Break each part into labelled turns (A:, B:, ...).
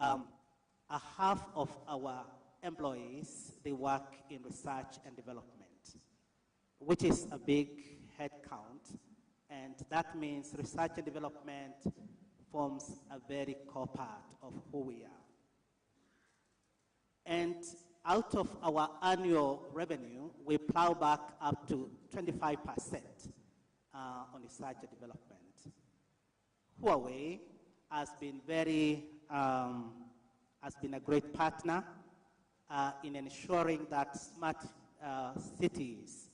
A: a half of our employees, they work in research and development, which is a big headcount, and that means research and development forms a very core part of who we are. And out of our annual revenue, we plow back up to 25% on research and development. Huawei has been a great partner in ensuring that smart cities,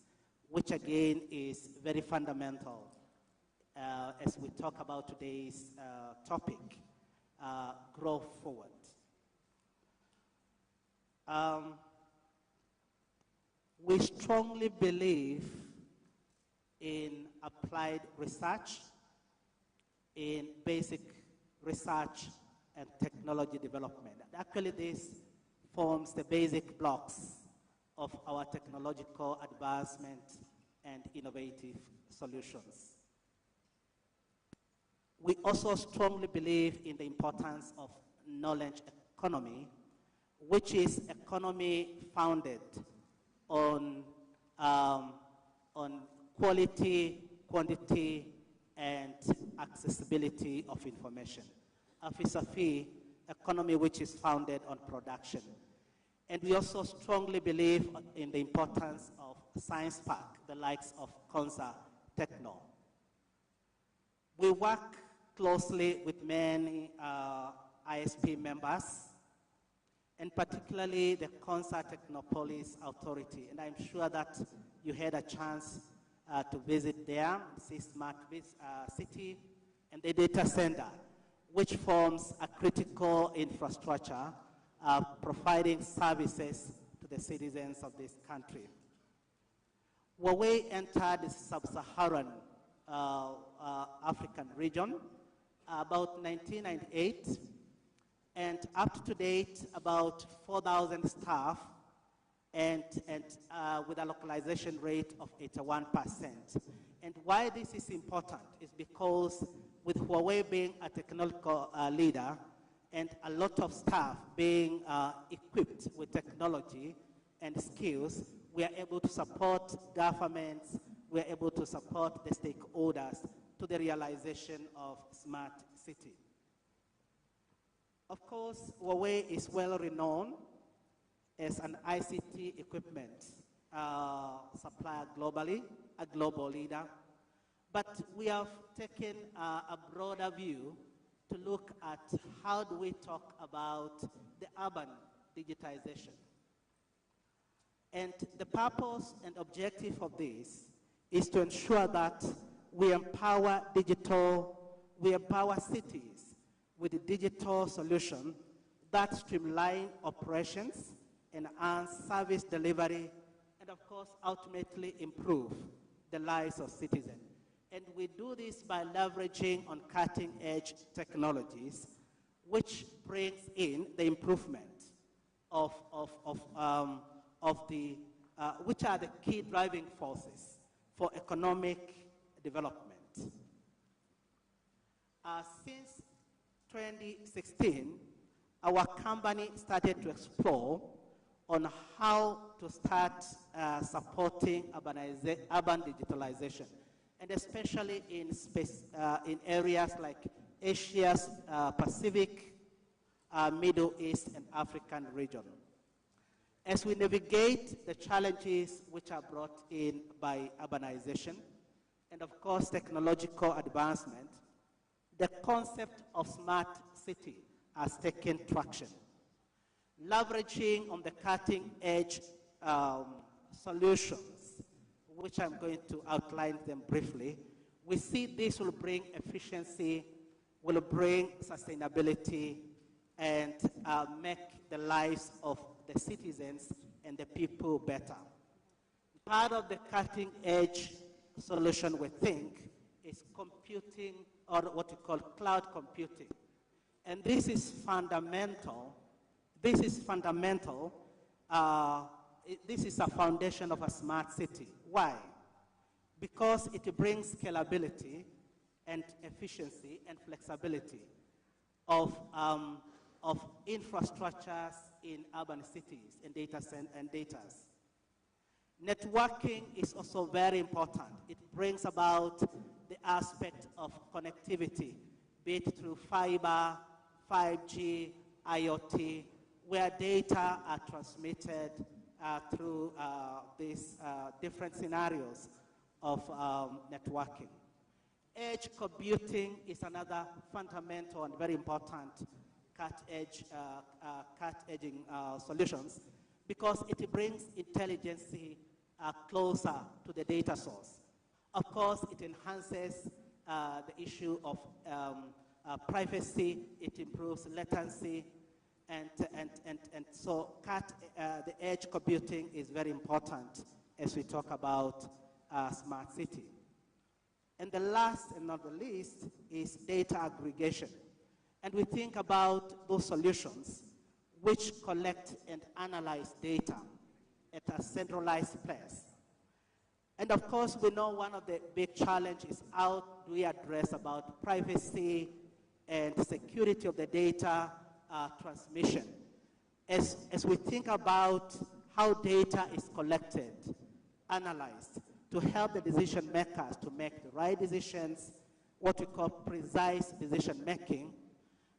A: which again is very fundamental as we talk about today's topic, grow forward. We strongly believe in applied research, in basic research and technology development. And actually, this forms the basic blocks of our technological advancement and innovative solutions. We also strongly believe in the importance of knowledge economy, which is economy founded on quality, quantity, and accessibility of information. A vis-a-vis economy which is founded on production. And we also strongly believe in the importance of science park, the likes of Consa Techno. We work closely with many IASP members, and particularly the Consa Technopolis Authority. And I'm sure that you had a chance to visit there, see Smart City, and the data center, which forms a critical infrastructure providing services to the citizens of this country. Huawei entered the sub-Saharan African region about 1998, and up to date, about 4,000 staff, and with a localization rate of 81%. And why this is important is because with Huawei being a technological leader and a lot of staff being equipped with technology and skills, we are able to support governments, we are able to support the stakeholders to the realization of smart city. Of course, Huawei is well renowned as an ICT equipment supplier globally, a global leader. But we have taken a broader view to look at how do we talk about the urban digitization. And the purpose and objective of this is to ensure that we empower cities with a digital solution that streamline operations, enhance service delivery, and of course, ultimately improve the lives of citizens. And we do this by leveraging on cutting-edge technologies, which brings in the improvement which are the key driving forces for economic development. Since 2016, our company started to explore on how to start supporting urban digitalization, and especially in areas like Asia's Pacific, Middle East, and African region. As we navigate the challenges which are brought in by urbanization, and of course technological advancement, the concept of smart city has taken traction. Leveraging on the cutting edge solutions, which I'm going to outline them briefly, we see this will bring efficiency, will bring sustainability, and make the lives of the citizens and the people better. Part of the cutting edge solution, we think, is computing, or what we call cloud computing. And this is fundamental. This is fundamental. This is a foundation of a smart city. Why? Because it brings scalability and efficiency and flexibility of of infrastructures in urban cities and data. Networking is also very important. It brings about the aspect of connectivity, be it through fiber, 5G, IoT, where data are transmitted through these different scenarios of networking. Edge computing is another fundamental and very important cut-edging solutions, because it brings intelligence closer to the data source. Of course, it enhances the issue of privacy, it improves latency, and so the edge computing is very important as we talk about smart city. And the last and not the least is data aggregation. And we think about those solutions which collect and analyze data at a centralized place. And of course, we know one of the big challenges is how do we address about privacy and security of the data transmission. As we think about how data is collected, analyzed, to help the decision makers to make the right decisions, what we call precise decision making,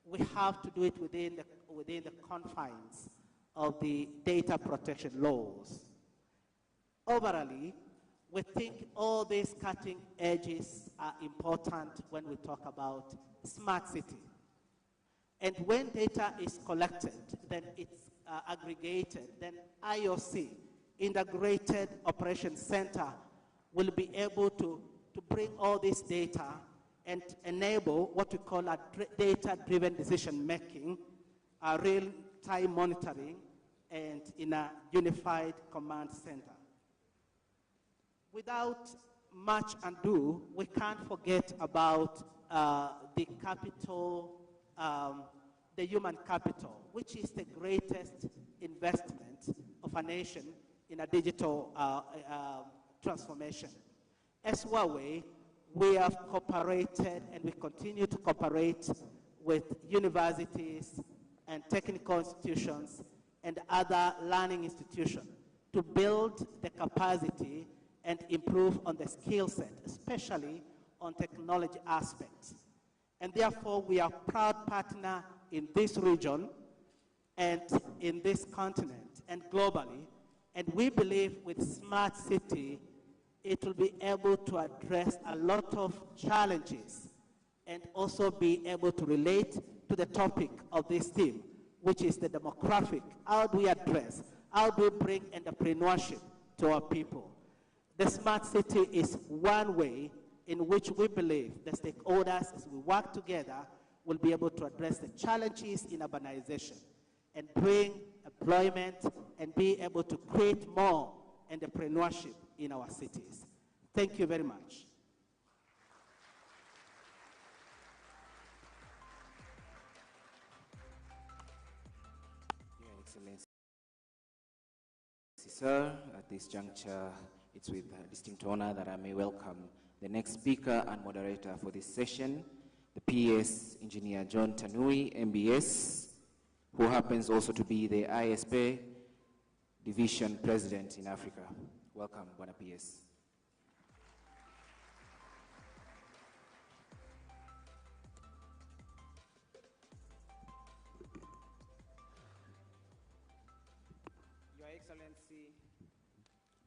A: we have to do it within the confines of the data protection laws. Overall, we think all these cutting edges are important when we talk about smart city. And when data is collected, then it's aggregated, then IOC, Integrated Operations Center, will be able to bring all this data and enable what we call a data-driven decision-making, real-time monitoring, and in a unified command center. Without much ado, we can't forget about the capital, the human capital, which is the greatest investment of a nation in a digital transformation. As Huawei, we have cooperated and we continue to cooperate with universities and technical institutions and other learning institutions to build the capacity and improve on the skill set, especially on technology aspects. And therefore, we are a proud partner in this region and in this continent and globally. And we believe with Smart City, it will be able to address a lot of challenges and also be able to relate to the topic of this theme, which is the demographic. How do we address, how do we bring entrepreneurship to our people? The Smart City is one way in which we believe the stakeholders, as we work together, will be able to address the challenges in urbanization and bring employment and be able to create more entrepreneurship in our cities. Thank you very much.
B: Your Excellency, sir, at this juncture, it's with distinct honor that I may welcome the next speaker and moderator for this session, the PS Engineer John Tanui, MBS, who happens also to be the IASP Division President in Africa. Welcome, Bwana PS.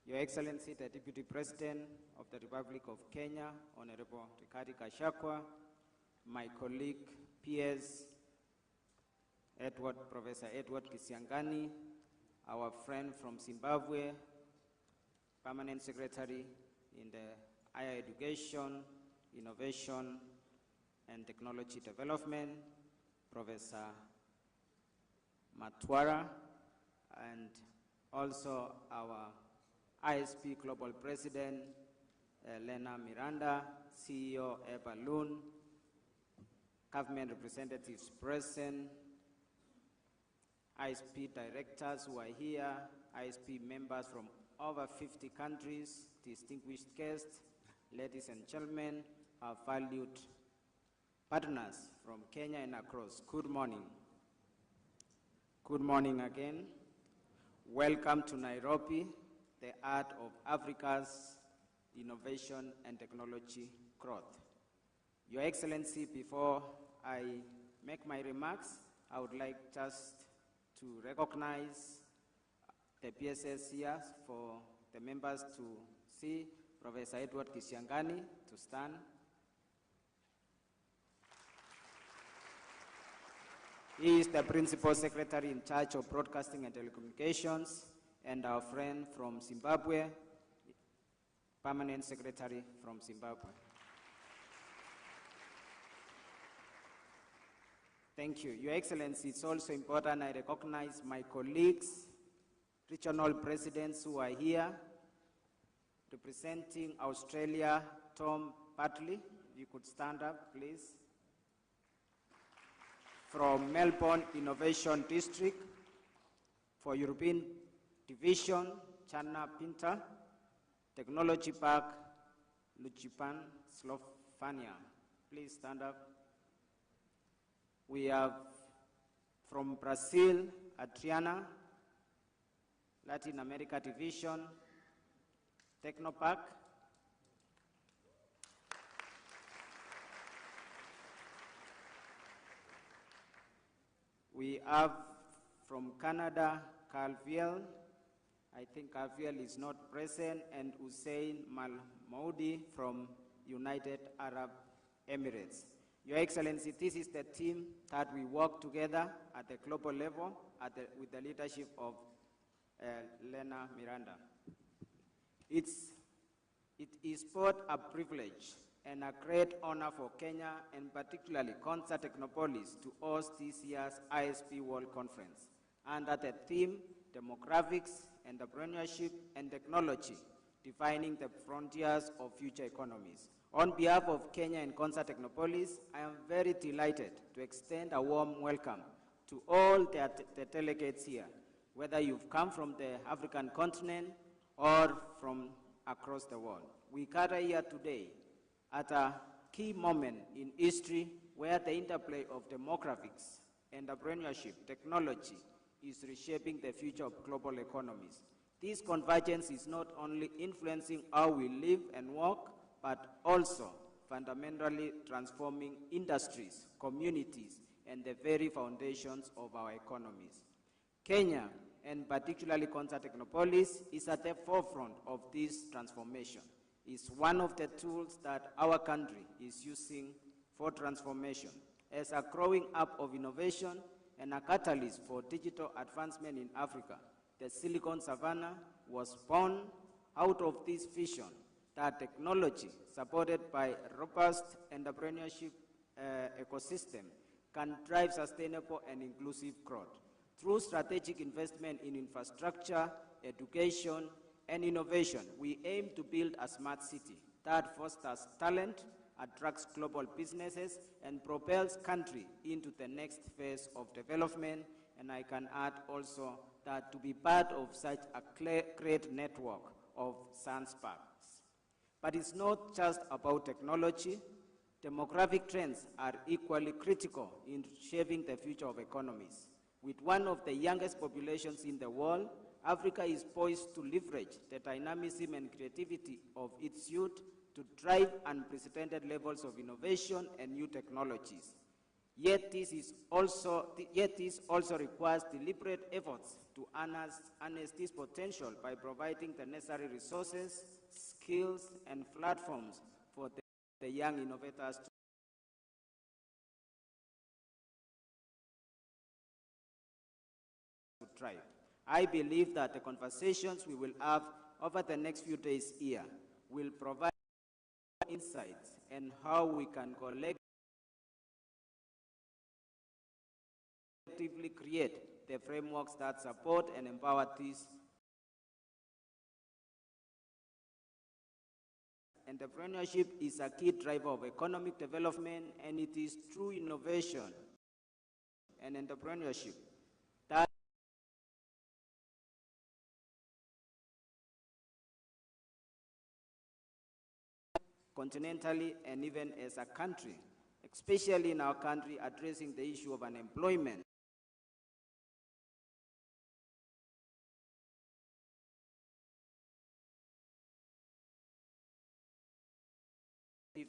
C: Your Excellency, the Deputy President of the Republic of Kenya, Honorable Rigathi Gachagua, my colleague, peers, Professor Edward Kisiangani, our friend from Zimbabwe, Permanent Secretary in the Higher Education, Innovation, and Technology Development, Professor Matwara, and also our ISP Global President, Lena Miranda, CEO, Balloon, government representatives present, ISP directors who are here, ISP members from over 50 countries, distinguished guests, ladies and gentlemen, our valued partners from Kenya and across. Good morning. Good morning again. Welcome to Nairobi, the Heart of Africa's Innovation and Technology Growth. Your Excellency, before I make my remarks, I would like just to recognize the PSS here for the members to see Professor Edward Kisiangani to stand. He is the Principal Secretary in charge of Broadcasting and Telecommunications, and our friend from Zimbabwe, Permanent Secretary from Zimbabwe. Thank you. Your Excellency, it's also important I recognize my colleagues, regional presidents who are here. Representing Australia, Tom Bartley, if you could stand up, please. From Melbourne Innovation District, for European Division, Chana Pinta, Technology Park, Lucipan, Slovenia. Please stand up. We have from Brazil, Adriana, Latin America Division, Technopark. We have from Canada, Carviel. I think Carviel is not present, and Hussein Malmoudi from United Arab Emirates. Your Excellency, this is the team that we work together at the global level with the leadership of Lena Miranda. It is both a privilege and a great honor for Kenya, and particularly Konza Technopolis, to host this year's IASP World Conference under the theme Demographics, Entrepreneurship, and Technology, Defining the Frontiers of Future Economies. On behalf of Kenya and Konza Technopolis, I am very delighted to extend a warm welcome to all the delegates here, whether you've come from the African continent or from across the world. We gather here today at a key moment in history where the interplay of demographics, entrepreneurship, technology is reshaping the future of global economies. This convergence is not only influencing how we live and work, but also fundamentally transforming industries, communities, and the very foundations of our economies. Kenya, and particularly Konza Technopolis, is at the forefront of this transformation. It's one of the tools that our country is using for transformation as a growing up of innovation and a catalyst for digital advancement in Africa. The Silicon Savannah was born out of this vision that technology, supported by a robust entrepreneurship ecosystem, can drive sustainable and inclusive growth. Through strategic investment in infrastructure, education, and innovation, we aim to build a smart city that fosters talent, attracts global businesses, and propels country into the next phase of development. And I can add also that to be part of such a great network of science parks. But it's not just about technology. Demographic trends are equally critical in shaping the future of economies. With one of the youngest populations in the world, Africa is poised to leverage the dynamism and creativity of its youth to drive unprecedented levels of innovation and new technologies. Yet this also requires deliberate efforts to harness this potential by providing the necessary resources, skills, and platforms for the young innovators to thrive. I believe that the conversations we will have over the next few days here will provide insights and how we can collectively create the frameworks that support and empower these. Entrepreneurship is a key driver of economic development, and it is through innovation and entrepreneurship that continentally and even as a country, especially in our country, addressing the issue of unemployment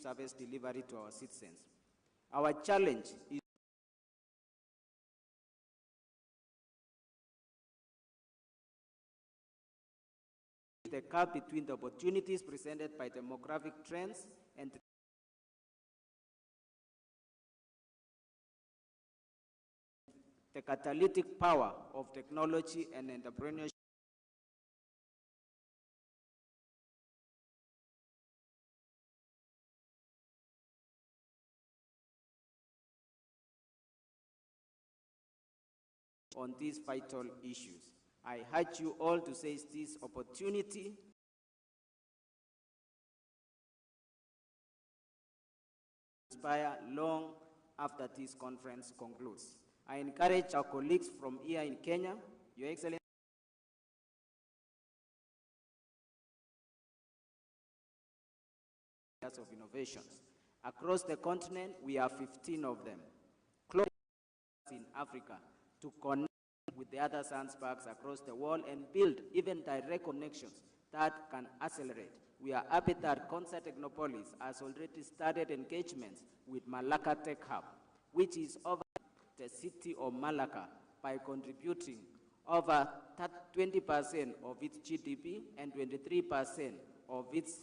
C: service delivery to our citizens. Our challenge is the gap between the opportunities presented by demographic trends and the catalytic power of technology and entrepreneurship. On these vital issues, I urge you all to seize this opportunity to inspire long after this conference concludes. I encourage our colleagues from here in Kenya, Your Excellency, of innovations. Across the continent, we have 15 of them. Close in Africa to connect with the other science parks across the world and build even direct connections that can accelerate. We are happy that Concert Technopolis has already started engagements with Malacca Tech Hub, which is over the city of Malacca by contributing over 20% of its GDP and 23% of its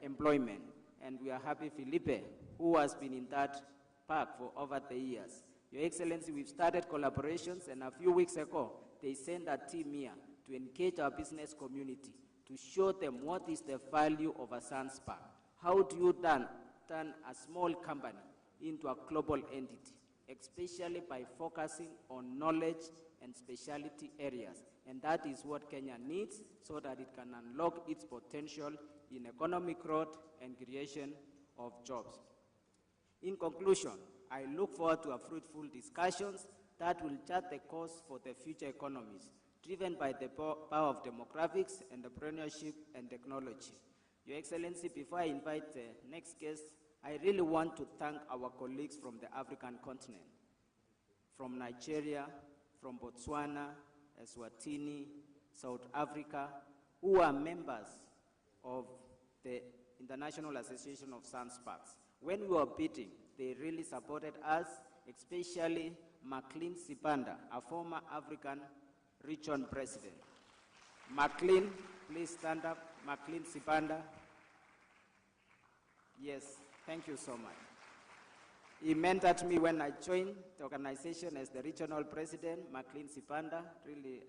C: employment. And we are happy Felipe, who has been in that park for over the years. Your Excellency, we've started collaborations, and a few weeks ago, they sent a team here to engage our business community, to show them what is the value of a science park. How do you turn a small company into a global entity, especially by focusing on knowledge and specialty areas? And that is what Kenya needs so that it can unlock its potential in economic growth and creation of jobs. In conclusion, I look forward to a fruitful discussions that will chart the course for the future economies, driven by the power of demographics, entrepreneurship, and technology. Your Excellency, before I invite the next guest, I really want to thank our colleagues from the African continent, from Nigeria, from Botswana, Eswatini, South Africa, who are members of the International Association of Science Parks. When we were bidding, they really supported us, especially McLean Sibanda, a former African region president. McLean, please stand up. McLean Sibanda. Yes, thank you so much. He mentored me when I joined the organization as the regional president. McLean Sibanda really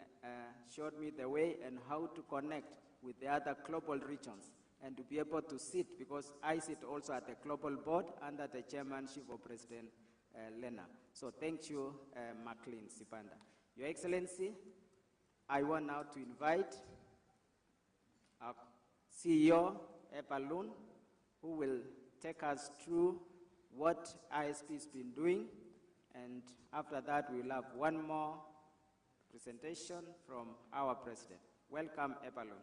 C: showed me the way and how to connect with the other global regions and to be able to sit, because I sit also at the global board under the chairmanship of President Lena. So thank you, McLean Sibanda. Your Excellency, I want now to invite our CEO, Epalun, who will take us through what IASP has been doing, and after that we'll have one more presentation from our president. Welcome, Epalun.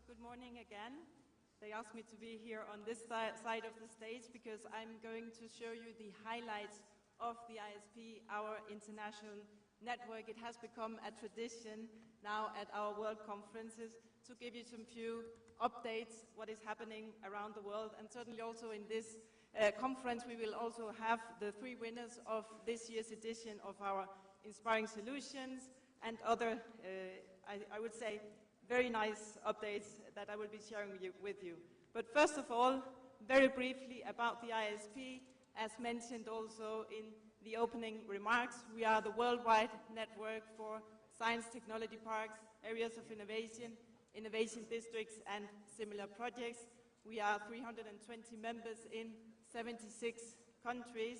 D: Good morning again. They asked me to be here on this side of the stage because I'm going to show you the highlights of the IASP, our international network. It has become a tradition now at our world conferences to give you some few updates, what is happening around the world, and certainly also in this conference we will also have the 3 winners of this year's edition of our Inspiring Solutions and other, I would say, very nice updates that I will be sharing with you. But first of all, very briefly about the IASP, as mentioned also in the opening remarks, we are the worldwide network for science technology parks, areas of innovation, innovation districts, and similar projects. We are 320 members in 76 countries,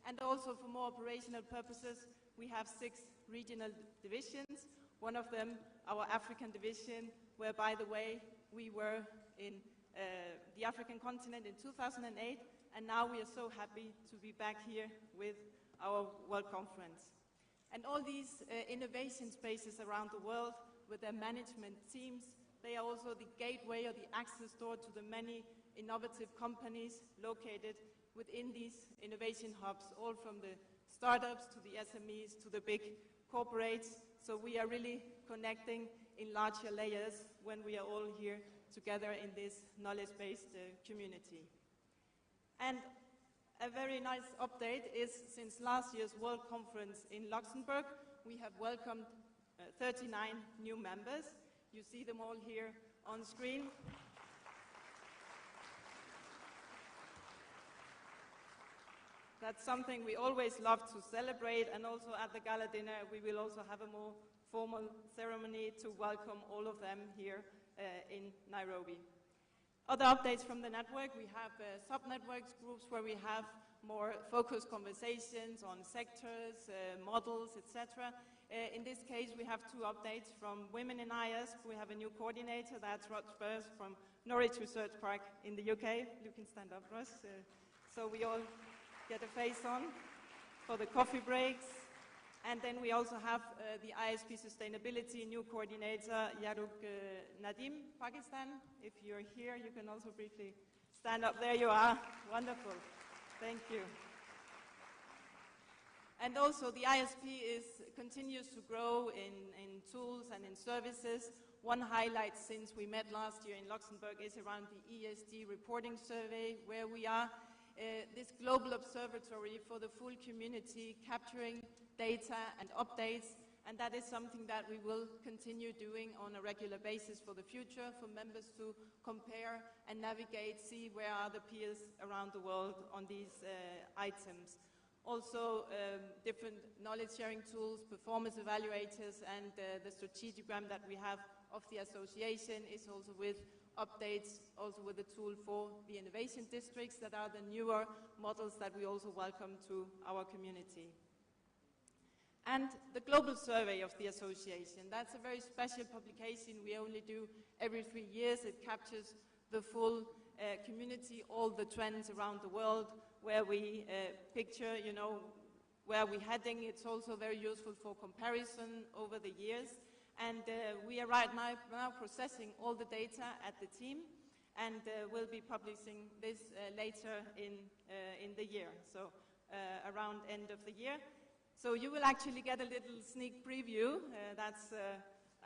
D: and also for more operational purposes, we have 6 regional divisions. One of them, our African division, where, by the way, we were in the African continent in 2008, and now we are so happy to be back here with our World Conference. And all these innovation spaces around the world with their management teams, they are also the gateway or the access door to the many innovative companies located within these innovation hubs, all from the startups to the SMEs to the big corporates. So we are really connecting in larger layers when we are all here together in this knowledge-based community. And a very nice update is since last year's World Conference in Luxembourg, we have welcomed 39 new members. You see them all here on screen. That's something we always love to celebrate, and also at the gala dinner we will also have a more formal ceremony to welcome all of them here in Nairobi. Other updates from the network, we have sub-networks groups where we have more focused conversations on sectors, models, etc. In this case, we have two updates from Women in IASP. We have a new coordinator, that's Rod Spurs from Norwich Research Park in the UK. You can stand up, Russ, so we all get a face on for the coffee breaks. And then we also have the IASP Sustainability new coordinator, Yaruk Nadim, Pakistan. If you're here, you can also briefly stand up. There you are. Wonderful. Thank you. And also the IASP continues to grow in tools and in services. One highlight since we met last year in Luxembourg is around the ESG reporting survey, where we are this global observatory for the full community, capturing data and updates, and that is something that we will continue doing on a regular basis for the future, for members to compare and navigate, see where are the peers around the world on these items. Also, different knowledge-sharing tools, performance evaluators, and the strategogram that we have of the association is also with updates, also with a tool for the innovation districts that are the newer models that we also welcome to our community. And the global survey of the association, that's a very special publication we only do every 3 years. It captures the full community, all the trends around the world, where we picture, where we're heading. It's also very useful for comparison over the years. And we are right now processing all the data at the team, and we'll be publishing this later in the year, so around end of the year. So you will actually get a little sneak preview. That's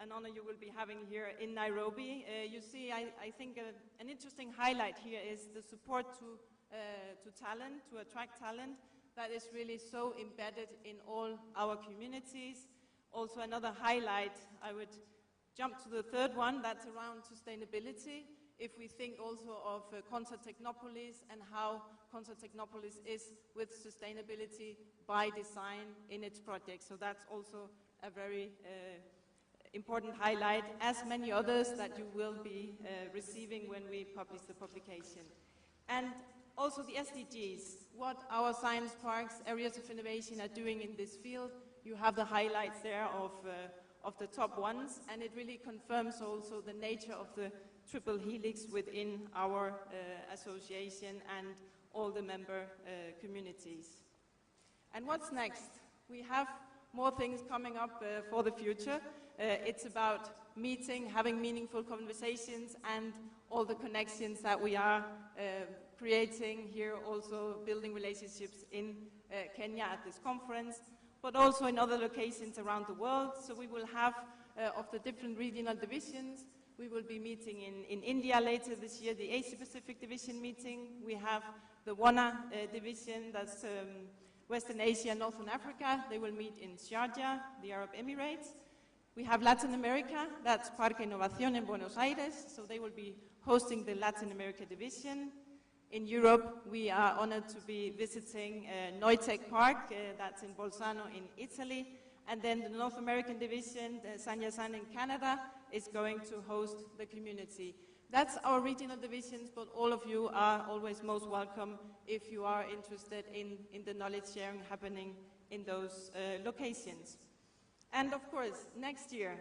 D: an honor you will be having here in Nairobi. You see, I think an interesting highlight here is the support to talent, to attract talent, that is really so embedded in all our communities. Also another highlight, I would jump to the third one, that's around sustainability. If we think also of Concert Technopolis and how Concert Technopolis is with sustainability by design in its project. So that's also a very important highlight, as many others that you will be receiving when we publish the publication. And also the SDGs, what our science parks, areas of innovation are doing in this field. You have the highlights there of the top ones, and it really confirms also the nature of the triple helix within our association and all the member communities. And what's next? We have more things coming up for the future. It's about meeting, having meaningful conversations, and all the connections that we are creating here, also building relationships in Kenya at this conference, but also in other locations around the world. So we will have, of the different regional divisions, we will be meeting in India later this year, the Asia Pacific Division meeting. We have the WANA division, that's Western Asia and Northern Africa. They will meet in Sharjah, the Arab Emirates. We have Latin America, that's Parque Innovación in Buenos Aires, so they will be hosting the Latin America division. In Europe, we are honored to be visiting Neutech Park, that's in Bolzano in Italy. And then the North American division, San Yasan in Canada, is going to host the community. That's our regional divisions, but all of you are always most welcome if you are interested in the knowledge sharing happening in those locations. And of course, next year,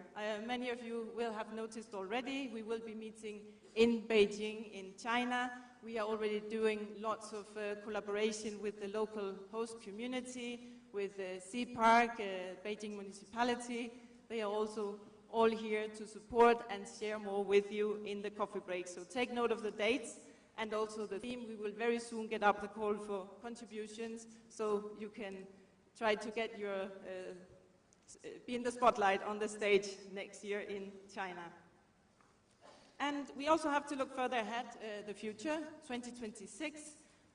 D: many of you will have noticed already, we will be meeting in Beijing, in China. We are already doing lots of collaboration with the local host community. with Sea Park, Beijing Municipality. They are also all here to support and share more with you in the coffee break. So take note of the dates and also the theme. We will very soon get up the call for contributions, so you can try to get your, be in the spotlight on the stage next year in China. And we also have to look further ahead, the future, 2026.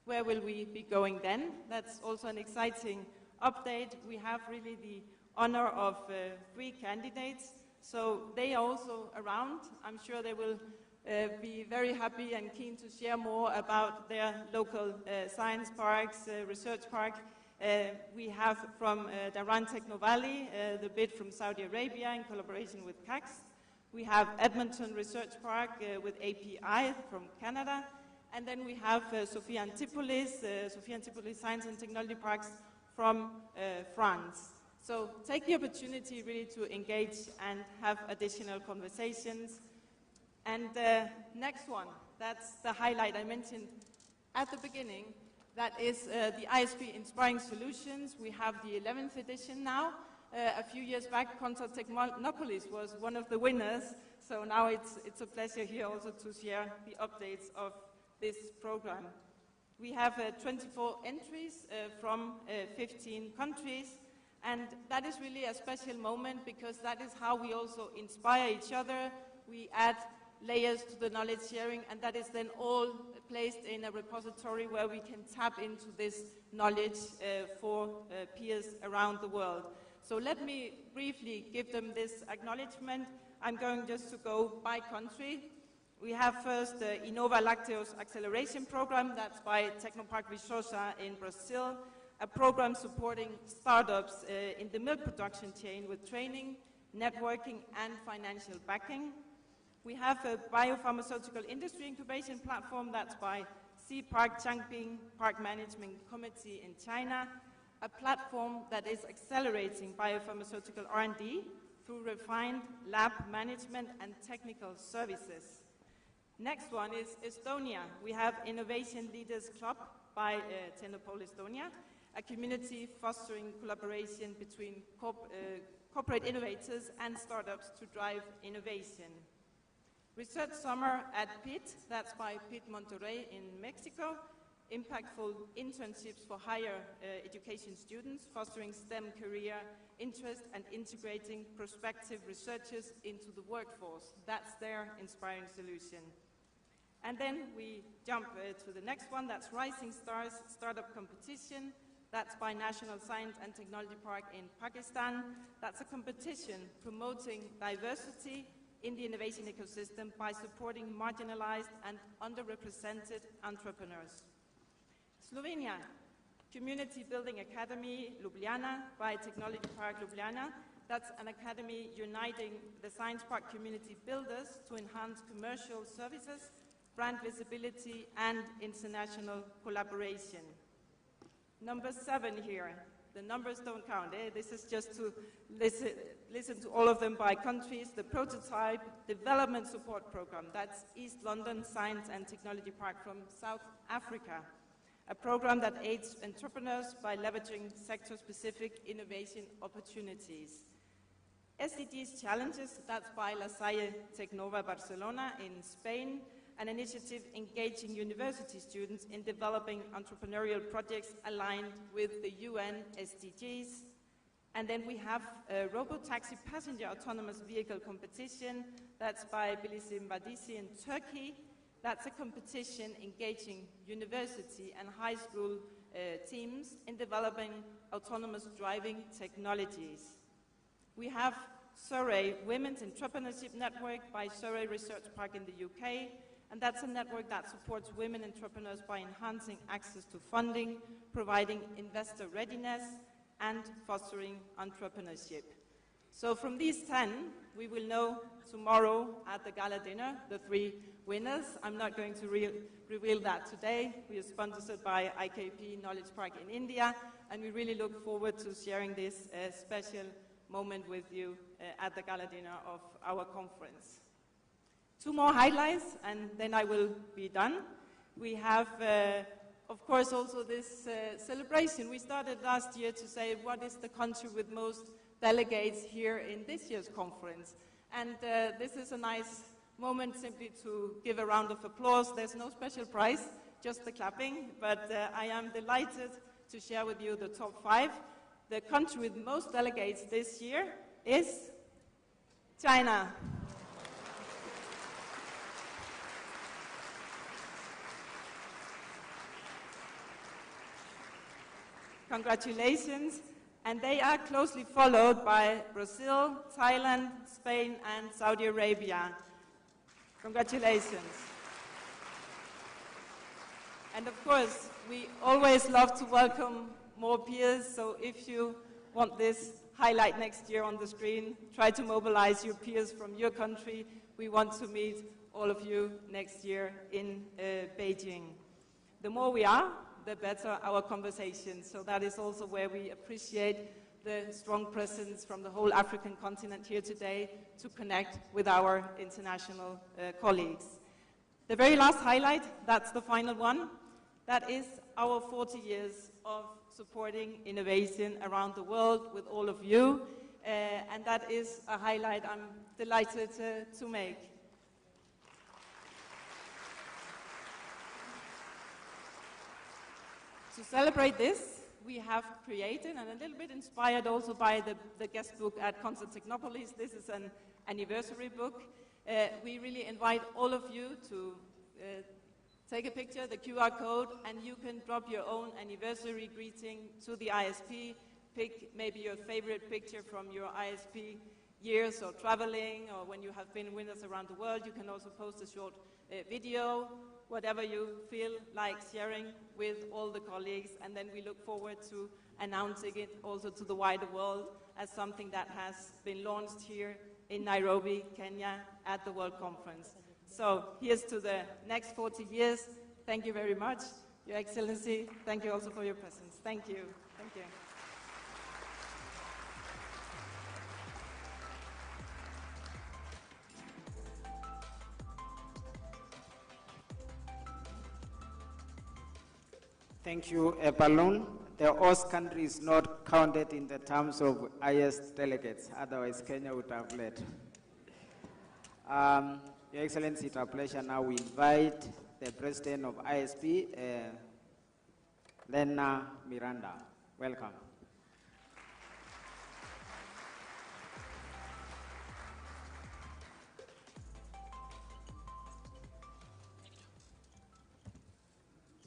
D: Where will we be going then? That's also an exciting update. We have really the honor of 3 candidates, so they are also around. I'm sure they will be very happy and keen to share more about their local science parks, research park. We have from Dhahran Techno Valley, the bid from Saudi Arabia in collaboration with CAX. We have Edmonton Research Park with API from Canada. And then we have Sophia Antipolis Science and Technology Parks from France. So take the opportunity really to engage and have additional conversations. And the next one, that's the highlight I mentioned at the beginning. That is the IASP Inspiring Solutions. We have the 11th edition now. A few years back, Consult Technopolis was one of the winners. So now it's a pleasure here also to share the updates of this program. We have 24 entries from 15 countries, and that is really a special moment because that is how we also inspire each other. We add layers to the knowledge sharing, and that is then all placed in a repository where we can tap into this knowledge for peers around the world. So let me briefly give them this acknowledgement. I'm going just to go by country. We have first the Innova Lacteos Acceleration Program, that's by Technopark Viçosa in Brazil, a program supporting startups in the milk production chain with training, networking, and financial backing. We have a biopharmaceutical industry incubation platform, that's by Sea Park Changping Park Management Committee in China, a platform that is accelerating biopharmaceutical R&D through refined lab management and technical services. Next one is Estonia. We have Innovation Leaders Club by Tenopol Estonia, a community fostering collaboration between corporate innovators and startups to drive innovation. Research Summer at PIT, that's by PIT Monterrey in Mexico, impactful internships for higher education students, fostering STEM career interest and integrating prospective researchers into the workforce. That's their inspiring solution. And then we jump to the next one, that's Rising Stars Startup Competition. That's by National Science and Technology Park in Pakistan. That's a competition promoting diversity in the innovation ecosystem by supporting marginalized and underrepresented entrepreneurs. Slovenia, Community Building Academy Ljubljana by Technology Park Ljubljana. That's an academy uniting the science park community builders to enhance commercial services, brand visibility, and international collaboration. Number 7 here. The numbers don't count. This is just to listen to all of them by countries. The Prototype Development Support Program. That's East London Science and Technology Park from South Africa. A program that aids entrepreneurs by leveraging sector-specific innovation opportunities. SDGs Challenges, that's by La Salle Tecnova Barcelona in Spain, an initiative engaging university students in developing entrepreneurial projects aligned with the UN SDGs. And then we have a Robotaxi Passenger Autonomous Vehicle Competition, that's by Bilisim Badisi in Turkey. That's a competition engaging university and high school teams in developing autonomous driving technologies. We have Surrey Women's Entrepreneurship Network by Surrey Research Park in the UK, and that's a network that supports women entrepreneurs by enhancing access to funding, providing investor readiness, and fostering entrepreneurship. So from these 10, we will know tomorrow at the gala dinner the 3 winners. I'm not going to reveal that today. We are sponsored by IKP Knowledge Park in India, and we really look forward to sharing this special moment with you at the gala dinner of our conference. 2 more highlights, and then I will be done. We have of course, also this celebration. We started last year to say what is the country with most delegates here in this year's conference. And this is a nice moment simply to give a round of applause. There's no special prize, just the clapping, but I am delighted to share with you the top 5. The country with most delegates this year is China. Congratulations. And they are closely followed by Brazil, Thailand, Spain, and Saudi Arabia. Congratulations. And of course, we always love to welcome more peers, so if you want this highlight next year on the screen, try to mobilize your peers from your country. We want to meet all of you next year in Beijing. The more we are, the better our conversation. So that is also where we appreciate the strong presence from the whole African continent here today to connect with our international colleagues. The very last highlight, that's the final one, that is our 40 years of supporting innovation around the world with all of you, and that is a highlight I'm delighted to make. To celebrate this, we have created, and a little bit inspired also by the guest book at Concert Technopolis, this is an anniversary book. We really invite all of you to take a picture, the QR code, and you can drop your own anniversary greeting to the IASP. Pick maybe your favorite picture from your IASP years or traveling or when you have been with us around the world. You can also post a short video, whatever you feel like sharing with all the colleagues, and then we look forward to announcing it also to the wider world as something that has been launched here in Nairobi, Kenya, at the World Conference. So here's to the next 40 years. Thank you very much, Your Excellency. Thank you also for your presence. Thank you. Thank you.
C: Thank you, Balloon. The host country is not counted in the terms of highest delegates, otherwise Kenya would have led. Your Excellency, it's a pleasure now we invite the President of IASP, Lena Miranda. Welcome.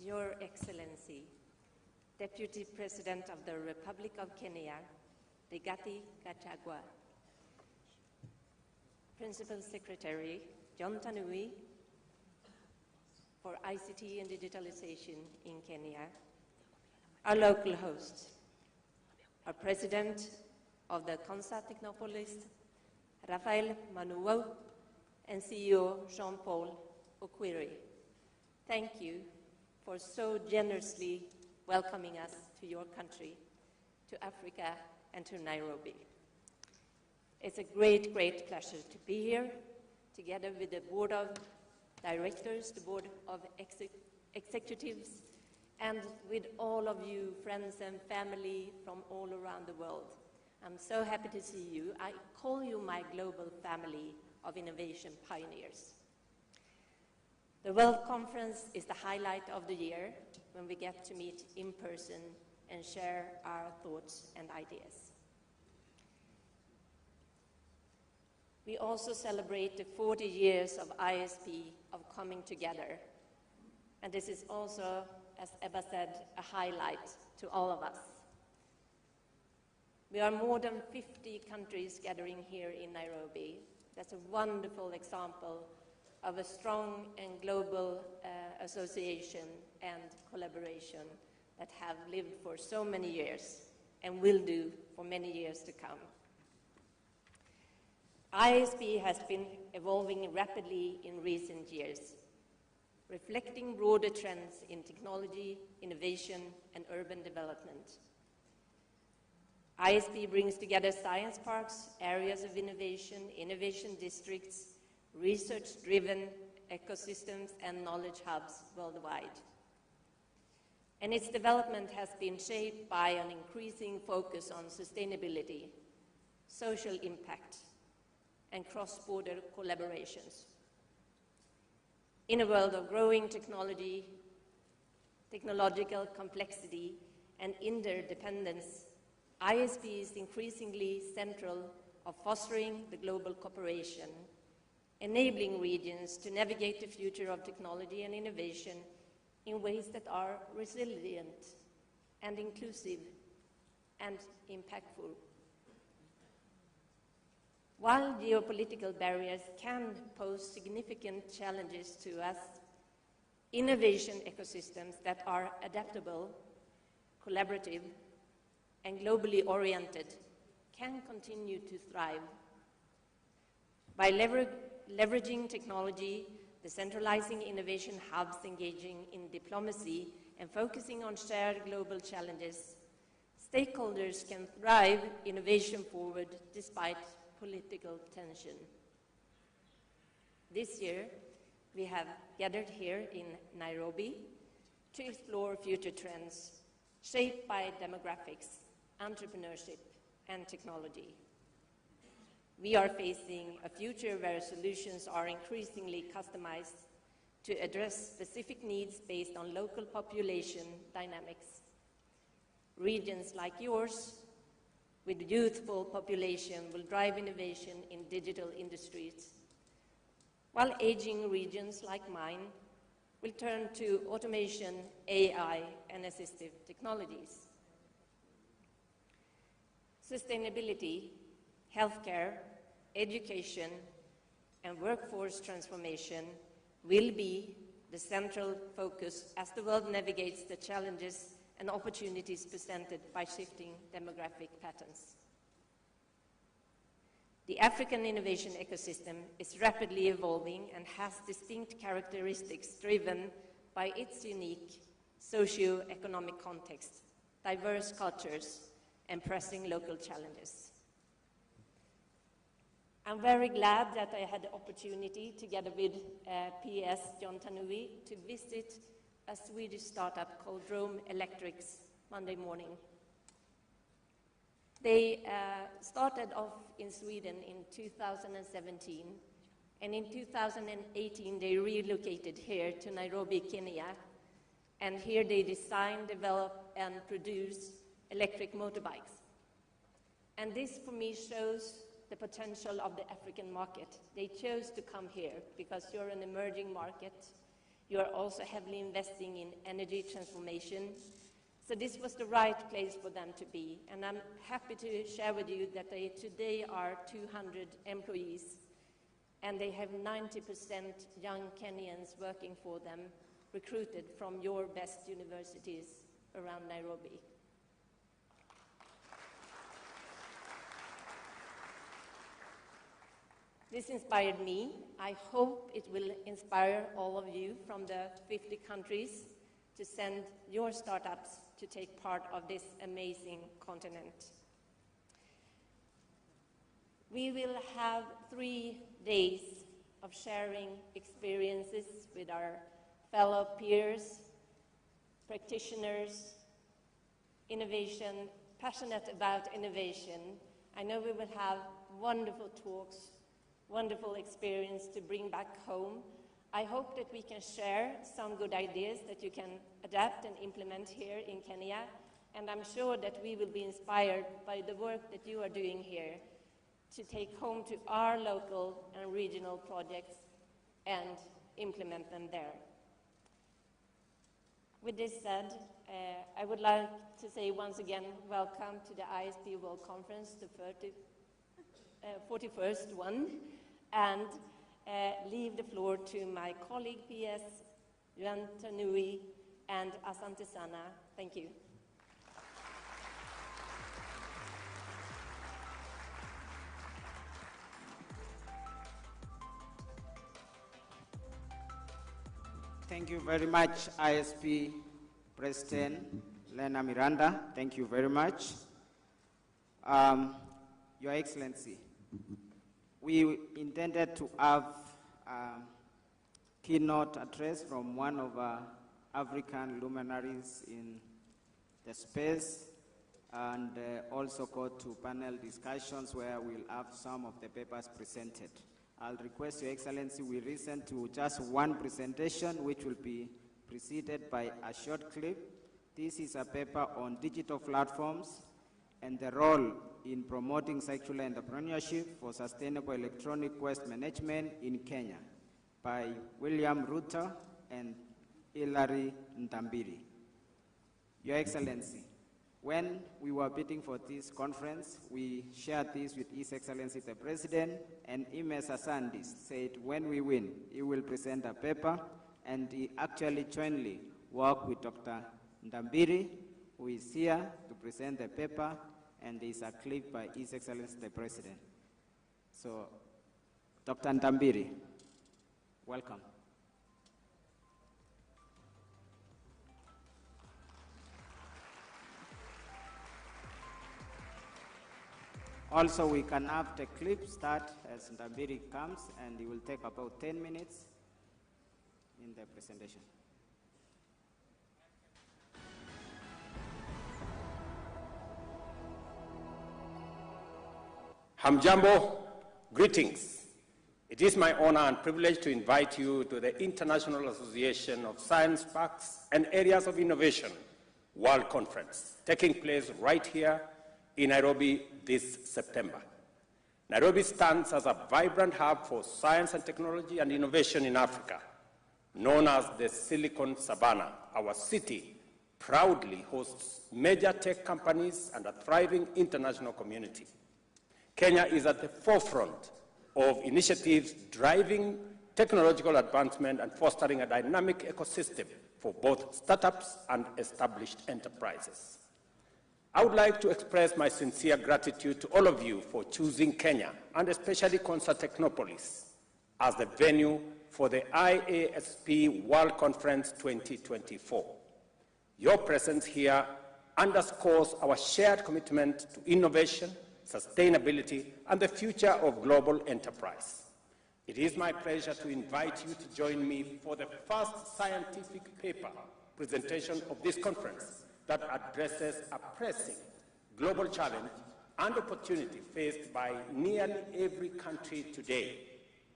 E: Your Excellency, Deputy President of the Republic of Kenya, Rigathi Gachagua, Principal Secretary John Tanui for ICT and Digitalization in Kenya, our local host, our President of the Concert Technopolis, Rafael Manuel, and CEO Jean-Paul Okwiri. Thank you for so generously welcoming us to your country, to Africa, and to Nairobi. It's a great, great pleasure to be here, together with the Board of Directors, the Board of Executives, and with all of you, friends and family from all around the world. I'm so happy to see you. I call you my global family of innovation pioneers. The World Conference is the highlight of the year when we get to meet in person and share our thoughts and ideas. We also celebrate the 40 years of IASP of coming together. And this is also, as Ebba said, a highlight to all of us. We are more than 50 countries gathering here in Nairobi. That's a wonderful example of a strong and global association and collaboration that have lived for so many years and will do for many years to come. IASP has been evolving rapidly in recent years, reflecting broader trends in technology, innovation, and urban development. IASP brings together science parks, areas of innovation, innovation districts, research-driven ecosystems, and knowledge hubs worldwide. and its development has been shaped by an increasing focus on sustainability, social impact, and cross-border collaborations. In a world of growing technology, technological complexity, and interdependence, ISP is increasingly central of fostering the global cooperation, enabling regions to navigate the future of technology and innovation in ways that are resilient and inclusive and impactful. While geopolitical barriers can pose significant challenges to us, innovation ecosystems that are adaptable, collaborative, and globally oriented can continue to thrive. By leveraging technology, decentralizing innovation hubs, engaging in diplomacy, and focusing on shared global challenges, stakeholders can drive innovation forward despite political tension. This year, we have gathered here in Nairobi to explore future trends shaped by demographics, entrepreneurship, and technology. We are facing a future where solutions are increasingly customized to address specific needs based on local population dynamics. Regions like yours, with youthful population, will drive innovation in digital industries, while aging regions like mine will turn to automation, AI, and assistive technologies. Sustainability, healthcare, education, and workforce transformation will be the central focus as the world navigates the challenges and opportunities presented by shifting demographic patterns. The African innovation ecosystem is rapidly evolving and has distinct characteristics driven by its unique socio-economic context, diverse cultures, and pressing local challenges. I'm very glad that I had the opportunity, together with PS John Tanui, to visit a Swedish startup called Rome Electrics Monday morning. They started off in Sweden in 2017, and in 2018 they relocated here to Nairobi, Kenya, and here they design, develop, and produce electric motorbikes. And this, for me, shows the potential of the African market. They chose to come here because you're an emerging market. You are also heavily investing in energy transformation. So this was the right place for them to be. And I'm happy to share with you that they today are 200 employees, and they have 90% young Kenyans working for them, recruited from your best universities around Nairobi. This inspired me. I hope it will inspire all of you from the 50 countries to send your startups to take part of this amazing continent. We will have 3 days of sharing experiences with our fellow peers, practitioners, innovation, passionate about innovation. I know we will have wonderful talks, wonderful experience to bring back home. I hope that we can share some good ideas that you can adapt and implement here in Kenya, and I'm sure that we will be inspired by the work that you are doing here to take home to our local and regional projects and implement them there. With this said, I would like to say once again, welcome to the ISP World Conference, the 41st one, and leave the floor to my colleague PS John Tanui and Asante Sana. Thank you.
C: Thank you very much, ISP President Lena Miranda. Thank you very much. Your Excellency, we intended to have a keynote address from one of African luminaries in the space, and also go to panel discussions where we'll have some of the papers presented. I'll request Your Excellency we listen to just one presentation, which will be preceded by a short clip. This is a paper on digital platforms and the role in promoting circular entrepreneurship for sustainable electronic waste management in Kenya by William Ruto and Hilary Ntambiri. Your Excellency, when we were bidding for this conference, we shared this with His Excellency the President, and Ms. Asandis said when we win, he will present a paper, and he actually jointly worked with Dr. Ntambiri, who is here to present the paper, and there is a clip by His Excellency the President. So, Dr. Ntambiri, welcome. Also, we can have the clip start as Ntambiri comes, and it will take about 10 minutes in the presentation.
F: Hamjambo, greetings. It is my honor and privilege to invite you to the International Association of Science Parks and Areas of Innovation World Conference, taking place right here in Nairobi this September. Nairobi stands as a vibrant hub for science and technology and innovation in Africa. Known as the Silicon Savannah, our city proudly hosts major tech companies and a thriving international community. Kenya is at the forefront of initiatives driving technological advancement and fostering a dynamic ecosystem for both startups and established enterprises. I would like to express my sincere gratitude to all of you for choosing Kenya, and especially Konza Technopolis, as the venue for the IASP World Conference 2024. Your presence here underscores our shared commitment to innovation, sustainability, and the future of global enterprise. It is my pleasure to invite you to join me for the first scientific paper presentation of this conference that addresses a pressing global challenge and opportunity faced by nearly every country today,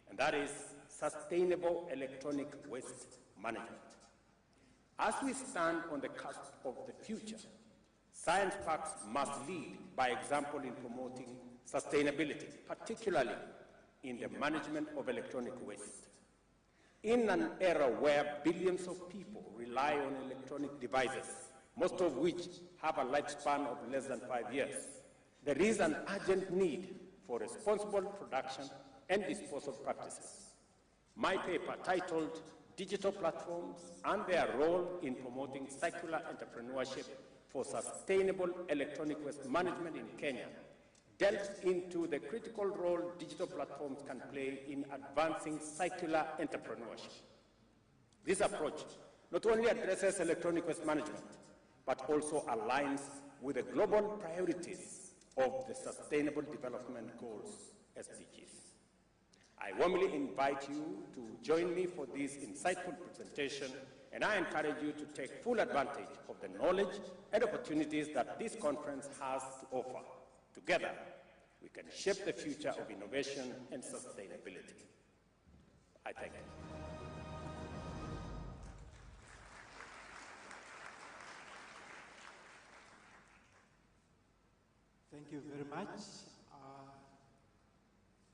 F: and that is sustainable electronic waste management. As we stand on the cusp of the future, science parks must lead by example in promoting sustainability, particularly in the management of electronic waste. In an era where billions of people rely on electronic devices, most of which have a lifespan of less than 5 years, there is an urgent need for responsible production and disposal practices. My paper, titled Digital Platforms and Their Role in Promoting Circular Entrepreneurship for Sustainable Electronic Waste Management in Kenya, delves into the critical role digital platforms can play in advancing circular entrepreneurship. This approach not only addresses electronic waste management, but also aligns with the global priorities of the Sustainable Development Goals, SDGs. I warmly invite you to join me for this insightful presentation, and I encourage you to take full advantage of the knowledge and opportunities that this conference has to offer. Together, we can shape the future of innovation and sustainability. I thank you.
G: Thank you very much.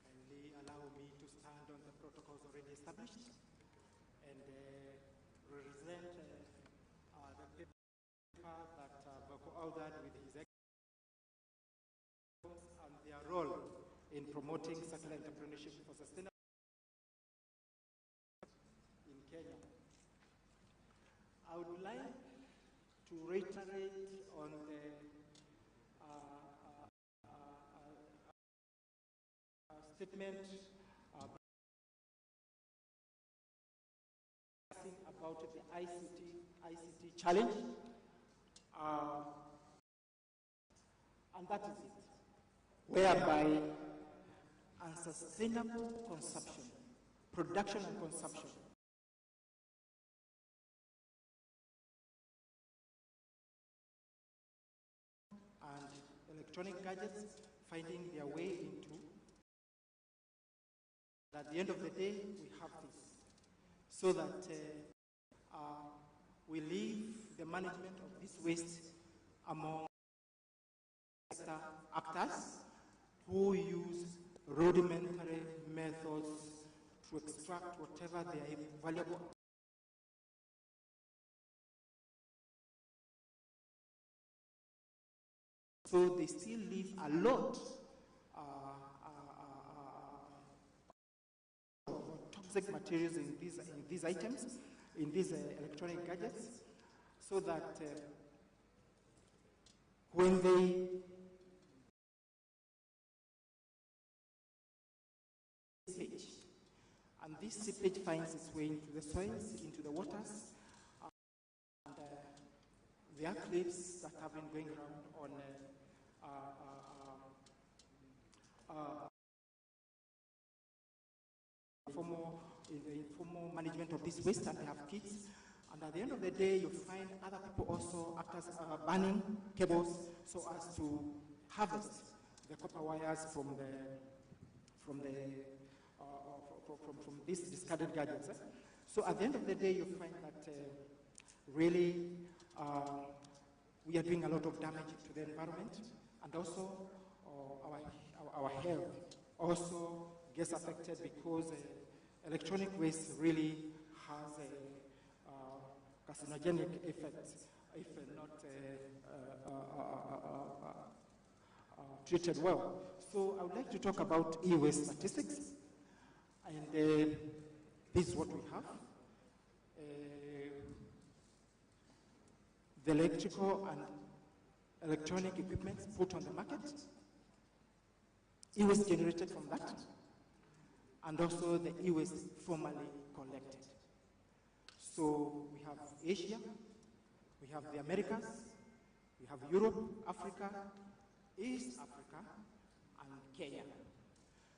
G: Kindly allow me to stand on the protocols already established and present the paper that co-authored with His Excellency and their role in promoting circular entrepreneurship for sustainable in Kenya. I would like to reiterate on the statement about the ICT challenge, and that is it, whereby unsustainable consumption, production and consumption electronic gadgets finding their way into. At the end of the day, we have this, so that we leave the management of this waste among actors who use rudimentary methods to extract whatever they are valuable. So they still leave a lot of toxic materials in these items, in these electronic gadgets, so that when they seepage, and this seepage finds its way into the soils, into the waters, and there are clips that have been going around on in the informal management of this waste, and they have kits. And at the end of the day, you find other people also act as burning cables so as to harvest the copper wires from these discarded gadgets. So at the end of the day, you find that really we are doing a lot of damage to the environment, and also our health also gets affected, because electronic waste really has a carcinogenic effect if not treated well. So I would like to talk about e-waste statistics, and this is what we have. The electrical and electronic equipment put on the market, e-waste generated from that, and also the e-waste formally collected. So we have Asia, we have the Americas, we have Europe, Africa, East Africa, and Kenya.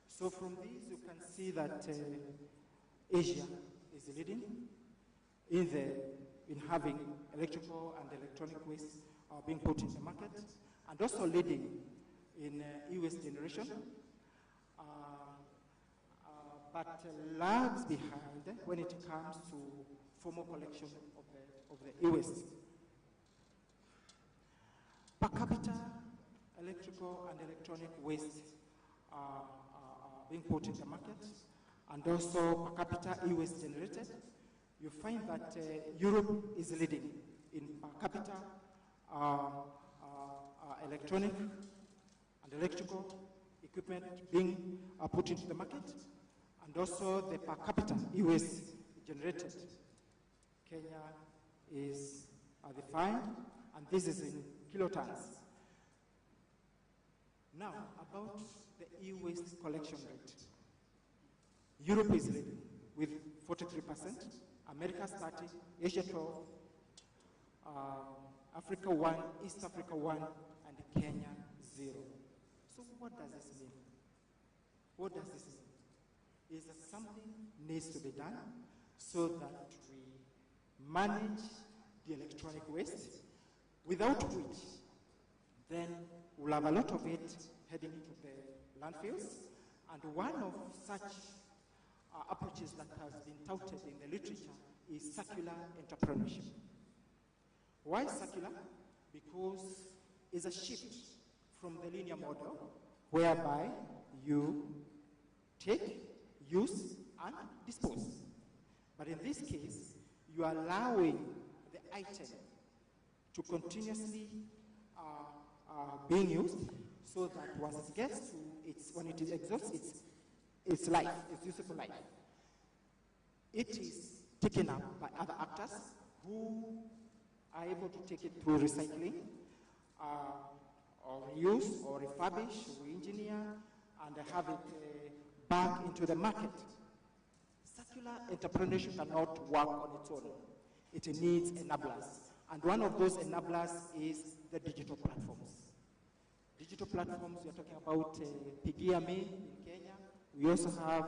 G: So from these you can see that Asia is leading in having electrical and electronic waste being put in the market, and also leading in e-waste generation, but lags behind when it comes to formal collection of the e-waste. Per capita, electrical and electronic waste are being put in the market, and also per capita e-waste generated. You find that Europe is leading in per capita electronic and electrical equipment being put into the market, and also the per capita e-waste generated. Kenya is defined, and this is in kilotons. Now, about the e-waste collection rate. Europe is leading with 43%, America 30%, Asia 12%, Africa 1%, East Africa 1%, and Kenya 0%. So what does this mean? What does this mean? Is that something needs to be done so that we manage the electronic waste, without which then we'll have a lot of it heading to the landfills. And one of such approaches that has been touted in the literature is circular entrepreneurship. Why circular? Because it's a shift from the linear model, whereby you take, use, and dispose. But in this case, you are allowing the item to continuously being used, so that once it gets to when it exhausts its life, its useful life, it is taken up by other actors who are able to take it through recycling, or reuse, or refurbish, or engineer, and have it back into the market. Circular entrepreneurship cannot work on its own. It needs enablers. And one of those enablers is the digital platforms. Digital platforms, we are talking about Pigia Me in Kenya. We also have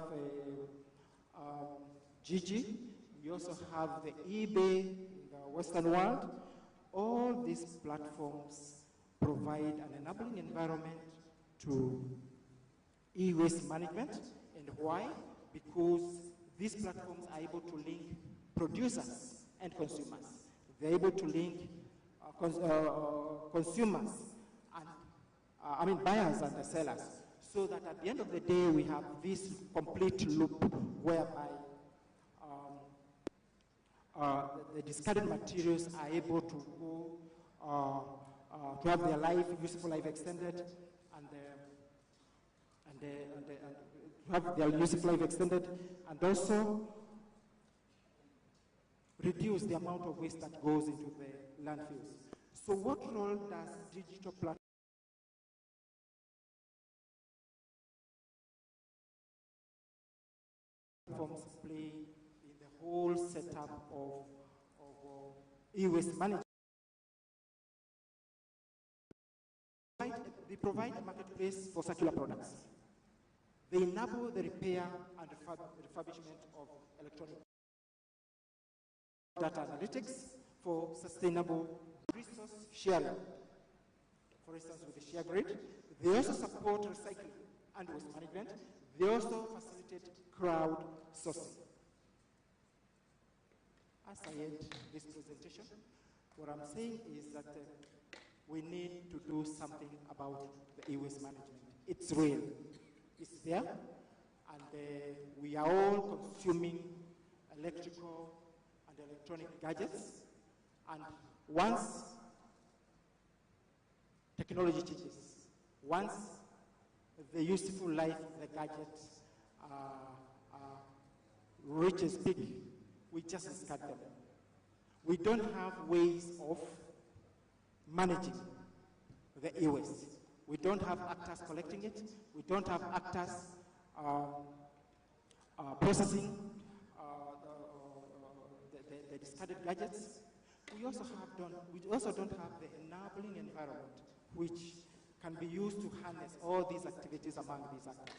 G: Gigi. We also have the eBay in the Western world. All these platforms provide an enabling environment to e-waste management. And why? Because these platforms are able to link producers and consumers. They're able to link consumers and buyers and the sellers, so that at the end of the day we have this complete loop whereby the discarded materials are able to go to have their useful life extended, and have their useful life extended, and also reduce the amount of waste that goes into the landfills. So what role does digital platforms play in the whole setup of e-waste management? They provide a marketplace for circular products. They enable the repair and refurbishment of electronic data analytics for sustainable resource sharing. For instance, with the share grid, they also support recycling and waste management. They also facilitate crowd sourcing. As I end this presentation, what I'm saying is that we need to do something about the e-waste management. It's real. It's there. And we are all consuming electrical and electronic gadgets. And once technology changes, once the useful life of the gadget reaches peak, we just discard them. We don't have ways of managing the e-waste. We don't have actors collecting it. We don't have actors processing the discarded gadgets. We also don't have the enabling environment which can be used to harness all these activities among these actors.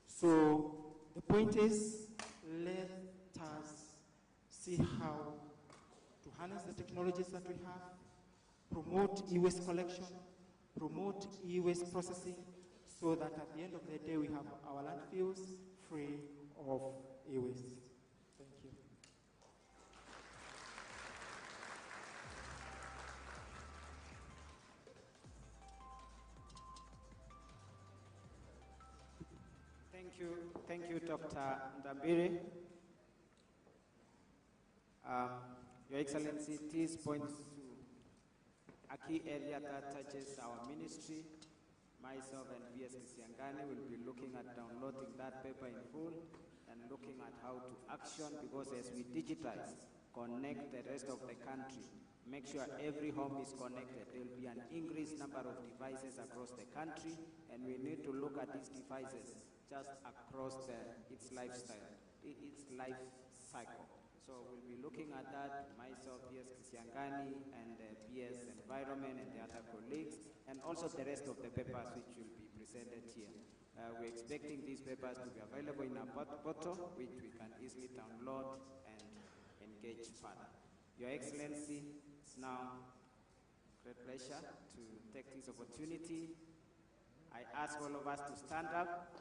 G: So the point is, let us see how to harness the technologies that we have, promote e-waste collection, promote e-waste processing, so that at the end of the day we have our landfills free of e-waste. Thank you.
C: Thank you, Dr. Ndambiri. Your Excellency, this points to a key area that touches our ministry. Myself and PS Kisiangani will be looking at downloading that paper in full and looking at how to action, because as we digitize, connect the rest of the country, make sure every home is connected, there will be an increased number of devices across the country, and we need to look at these devices just across its lifestyle, its life cycle. So we'll be looking at that, myself, PS Kisiangani, and PS Environment and the other colleagues, and also the rest of the papers which will be presented here. We're expecting these papers to be available in our portal, which we can easily download and engage further. Your Excellency, it's now a great pleasure to take this opportunity. I ask all of us to stand up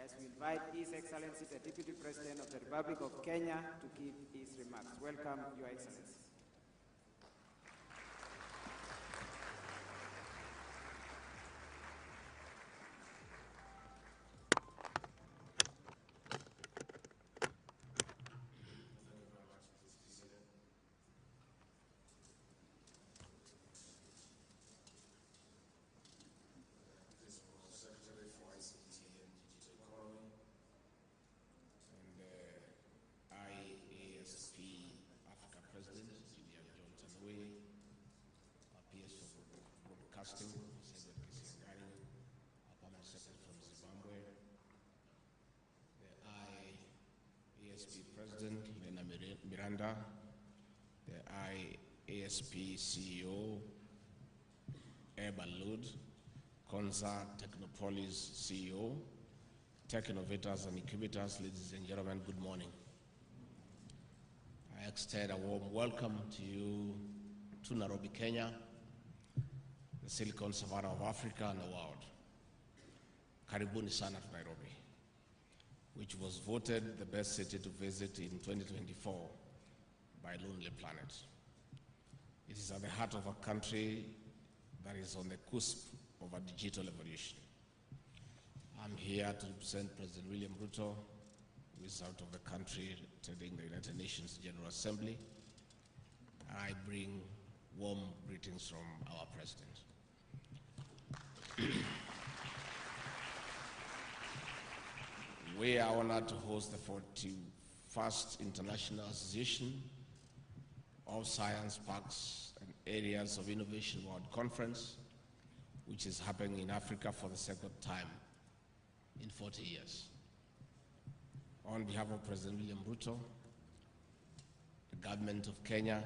C: as we invite His Excellency, the Deputy President of the Republic of Kenya, to give his remarks. Welcome, Your Excellency.
H: President Lena Miranda, the IASP CEO, Ebalud, Consa Technopolis CEO, Tech Innovators and Incubators, ladies and gentlemen, good morning. I extend a warm welcome to you to Nairobi, Kenya, the Silicon Savannah of Africa and the world. Karibuni sana to Nairobi, which was voted the best city to visit in 2024 by Lonely Planet. It is at the heart of a country that is on the cusp of a digital evolution. I'm here to represent President William Ruto, who is out of the country attending the United Nations General Assembly. I bring warm greetings from our President. We are honored to host the 41st International Association of Science Parks and Areas of Innovation World Conference, which is happening in Africa for the second time in 40 years. On behalf of President William Ruto, the government of Kenya,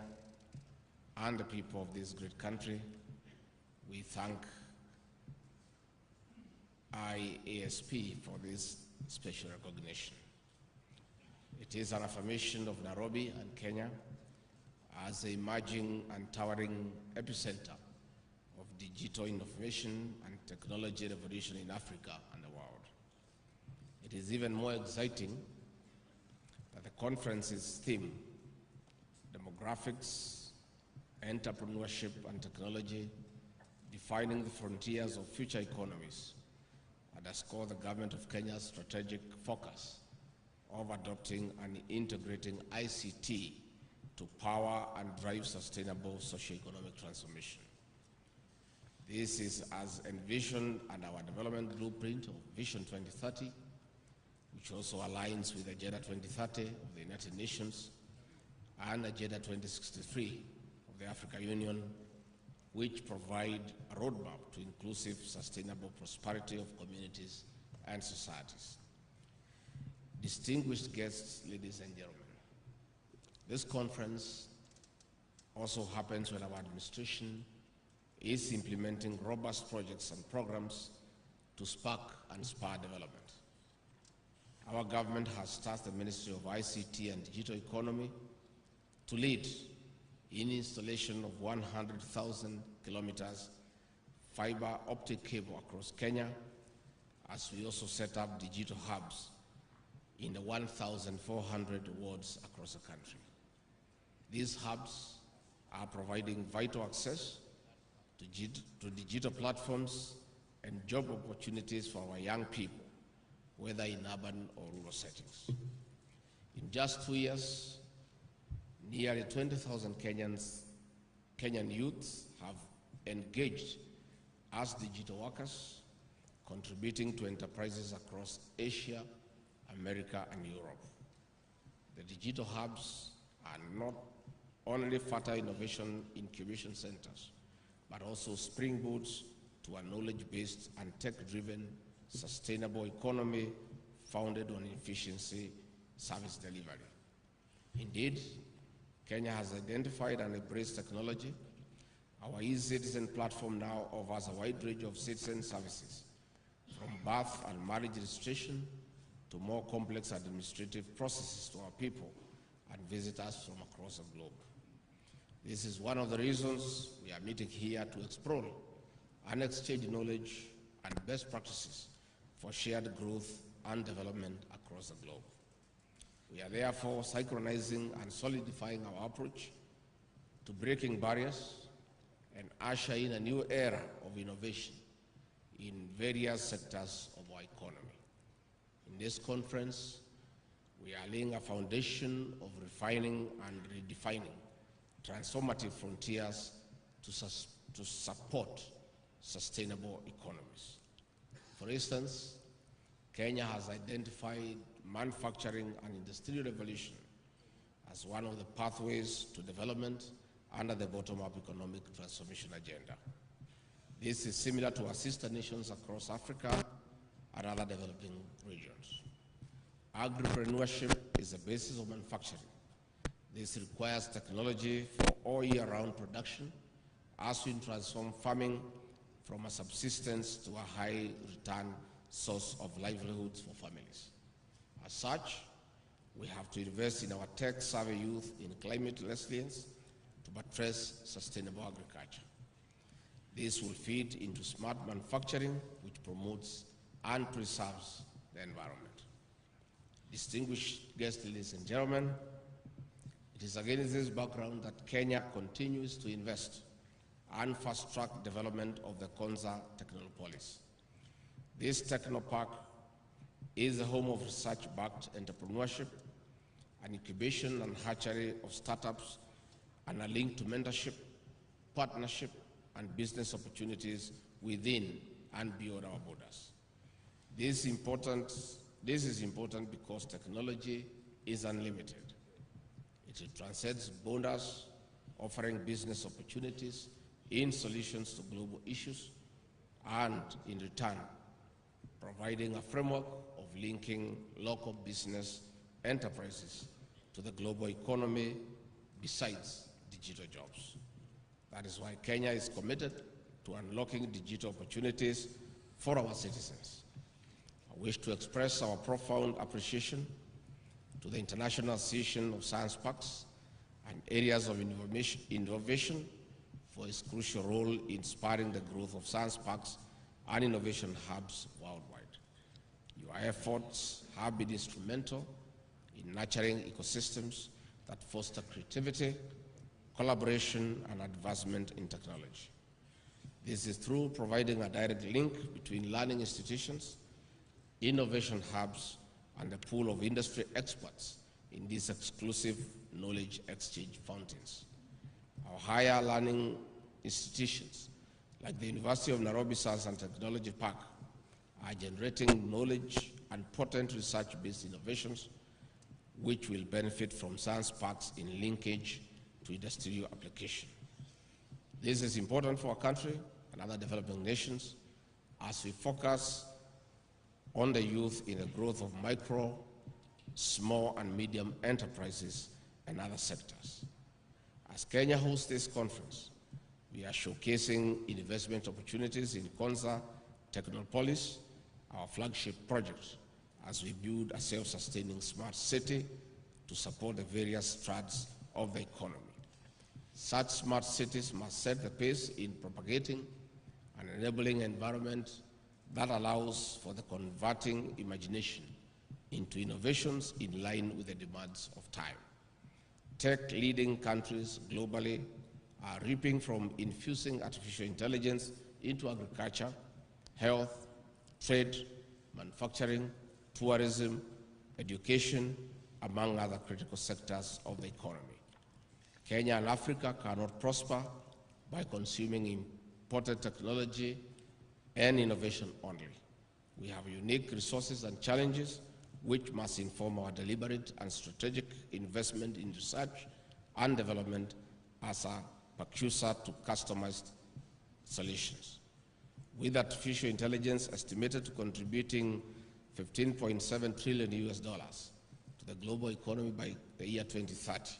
H: and the people of this great country, we thank IASP for this special recognition. It is an affirmation of Nairobi and Kenya as the emerging and towering epicenter of digital innovation and technology revolution in Africa and the world. It is even more exciting that the conference's theme, demographics, entrepreneurship and technology, defining the frontiers of future economies, underscore the government of Kenya's strategic focus of adopting and integrating ICT to power and drive sustainable socio-economic transformation. This is as envisioned in our development blueprint of Vision 2030, which also aligns with Agenda 2030 of the United Nations and Agenda 2063 of the African Union, which provide a roadmap to inclusive, sustainable prosperity of communities and societies. Distinguished guests, ladies and gentlemen, this conference also happens when our administration is implementing robust projects and programs to spark and spur development. Our government has tasked the Ministry of ICT and Digital Economy to lead in installation of 100,000 kilometers fiber optic cable across Kenya, as we also set up digital hubs in the 1,400 wards across the country. These hubs are providing vital access to digital platforms and job opportunities for our young people, whether in urban or rural settings. In just 2 years, nearly 20,000 Kenyan youths have engaged as digital workers, contributing to enterprises across Asia, America, and Europe. The digital hubs are not only fertile innovation incubation centers, but also springboards to a knowledge-based and tech-driven sustainable economy founded on efficiency service delivery. Indeed, Kenya has identified and embraced technology. Our eCitizen platform now offers a wide range of citizen services, from birth and marriage registration to more complex administrative processes to our people and visitors from across the globe. This is one of the reasons we are meeting here to explore and exchange knowledge and best practices for shared growth and development across the globe. We are therefore synchronizing and solidifying our approach to breaking barriers and usher in a new era of innovation in various sectors of our economy. In this conference, we are laying a foundation of refining and redefining transformative frontiers to support sustainable economies. For instance, Kenya has identified manufacturing and industrial revolution as one of the pathways to development under the bottom-up economic transformation agenda. This is similar to our sister nations across Africa and other developing regions. Agripreneurship is the basis of manufacturing. This requires technology for all year-round production as we transform farming from a subsistence to a high-return source of livelihoods for families. As such, we have to invest in our tech-savvy youth in climate resilience to buttress sustainable agriculture. This will feed into smart manufacturing, which promotes and preserves the environment. Distinguished guests, ladies and gentlemen, it is against this background that Kenya continues to invest and fast-track development of the Konza Technopolis. This technopark is the home of research-backed entrepreneurship, an incubation and hatchery of startups, and a link to mentorship, partnership, and business opportunities within and beyond our borders. This is important because technology is unlimited. It transcends borders, offering business opportunities in solutions to global issues, and in return, providing a framework of linking local business enterprises to the global economy besides digital jobs. That is why Kenya is committed to unlocking digital opportunities for our citizens. I wish to express our profound appreciation to the International Association of Science Parks and Areas of Innovation for its crucial role in spurring the growth of science parks and innovation hubs worldwide. Your efforts have been instrumental in nurturing ecosystems that foster creativity, collaboration, and advancement in technology. This is through providing a direct link between learning institutions, innovation hubs, and a pool of industry experts in these exclusive knowledge exchange fountains. Our higher learning institutions, like the University of Nairobi Science and Technology Park, are generating knowledge and potent research-based innovations which will benefit from science parks in linkage to industrial application. This is important for our country and other developing nations as we focus on the youth in the growth of micro, small, and medium enterprises and other sectors. As Kenya hosts this conference, we are showcasing investment opportunities in Konza Technopolis, our flagship project, as we build a self-sustaining smart city to support the various strands of the economy. Such smart cities must set the pace in propagating an enabling environment that allows for the converting imagination into innovations in line with the demands of time. Tech-leading countries globally are reaping from infusing artificial intelligence into agriculture, health, trade, manufacturing, tourism, education, among other critical sectors of the economy. Kenya and Africa cannot prosper by consuming imported technology and innovation only. We have unique resources and challenges which must inform our deliberate and strategic investment in research and development as a precursor to customized solutions. With artificial intelligence estimated to contributing $15.7 trillion to the global economy by the year 2030,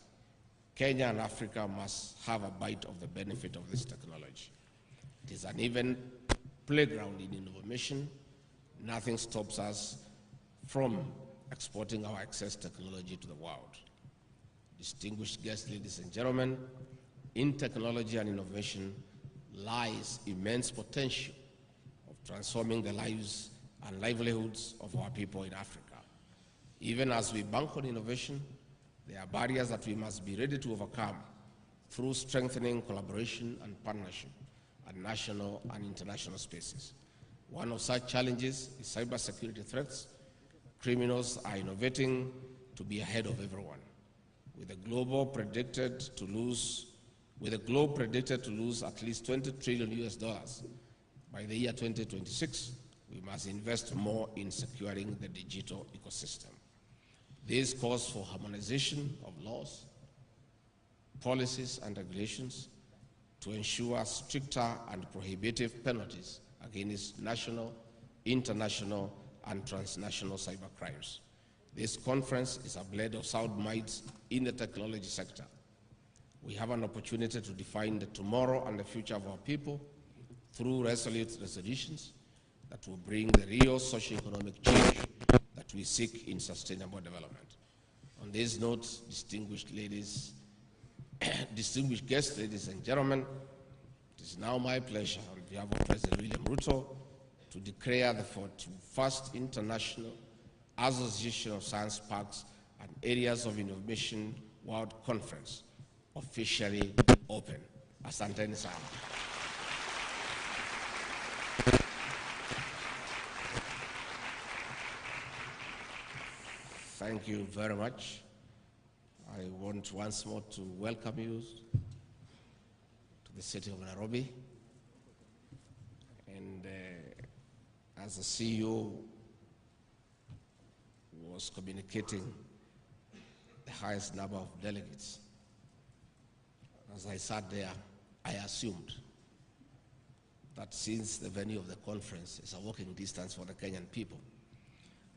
H: Kenya and Africa must have a bite of the benefit of this technology. It is an even playground in innovation. Nothing stops us from exporting our excess technology to the world. Distinguished guests, ladies and gentlemen, in technology and innovation lies immense potential of transforming the lives and livelihoods of our people in Africa. Even as we bank on innovation, there are barriers that we must be ready to overcome through strengthening collaboration and partnership at national and international spaces. One of such challenges is cybersecurity threats. Criminals are innovating to be ahead of everyone. With the globe predicted to lose at least $20 trillion by the year 2026, we must invest more in securing the digital ecosystem. This calls for harmonization of laws, policies, and regulations to ensure stricter and prohibitive penalties against national, international, and transnational cybercrimes. This conference is a blend of sound minds in the technology sector. We have an opportunity to define the tomorrow and the future of our people through resolute resolutions that will bring the real socio-economic change that we seek in sustainable development. On this note, distinguished guests, ladies and gentlemen, it is now my pleasure, on behalf of President William Ruto, to declare the 41st International Association of Science Parks and Areas of Innovation World Conference officially open. Asanteni sana. Thank you very much. I want once more to welcome you to the city of Nairobi. And as the CEO was communicating the highest number of delegates, as I sat there, I assumed that since the venue of the conference is a walking distance for the Kenyan people,